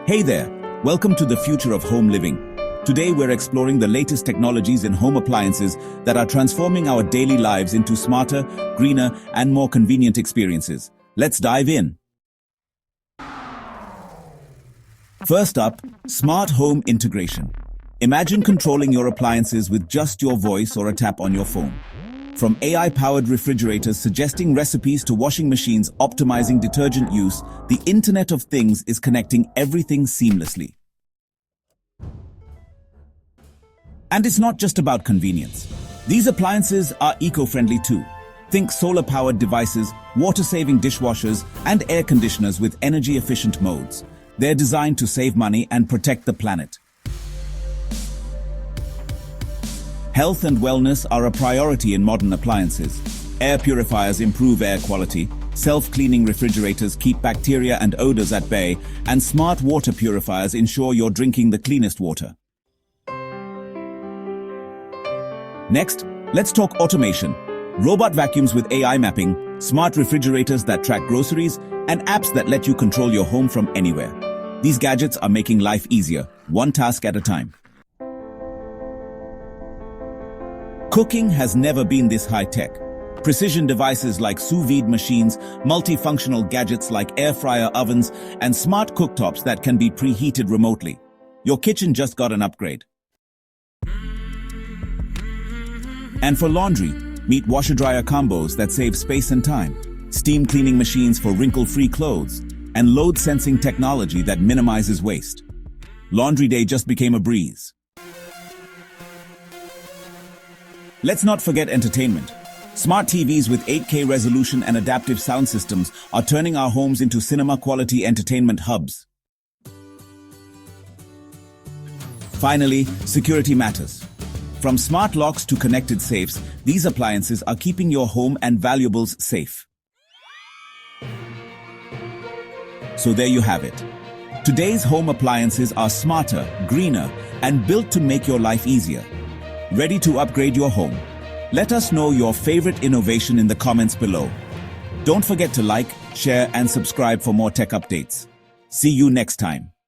Hey there, welcome to the future of home living. Today we're exploring the latest technologies in home appliances that are transforming our daily lives into smarter, greener, and more convenient experiences. Let's dive in. First up, smart home integration. Imagine controlling your appliances with just your voice or a tap on your phone. From AI-powered refrigerators suggesting recipes to washing machines optimizing detergent use, the Internet of Things is connecting everything seamlessly. And it's not just about convenience. These appliances are eco-friendly too. Think solar-powered devices, water-saving dishwashers, and air conditioners with energy-efficient modes. They're designed to save money and protect the planet. Health and wellness are a priority in modern appliances. Air purifiers improve air quality, self-cleaning refrigerators keep bacteria and odors at bay, and smart water purifiers ensure you're drinking the cleanest water. Next, let's talk automation. Robot vacuums with AI mapping, smart refrigerators that track groceries, and apps that let you control your home from anywhere. These gadgets are making life easier, one task at a time. Cooking has never been this high-tech. Precision devices like sous vide machines, multifunctional gadgets like air fryer ovens, and smart cooktops that can be preheated remotely. Your kitchen just got an upgrade. And for laundry, meet washer-dryer combos that save space and time, steam cleaning machines for wrinkle-free clothes, and load-sensing technology that minimizes waste. Laundry day just became a breeze. Let's not forget entertainment. Smart TVs with 8K resolution and adaptive sound systems are turning our homes into cinema-quality entertainment hubs. Finally, security matters. From smart locks to connected safes, these appliances are keeping your home and valuables safe. So there you have it. Today's home appliances are smarter, greener, and built to make your life easier. Ready to upgrade your home? Let us know your favorite innovation in the comments below. Don't forget to like, share, and subscribe for more tech updates. See you next time.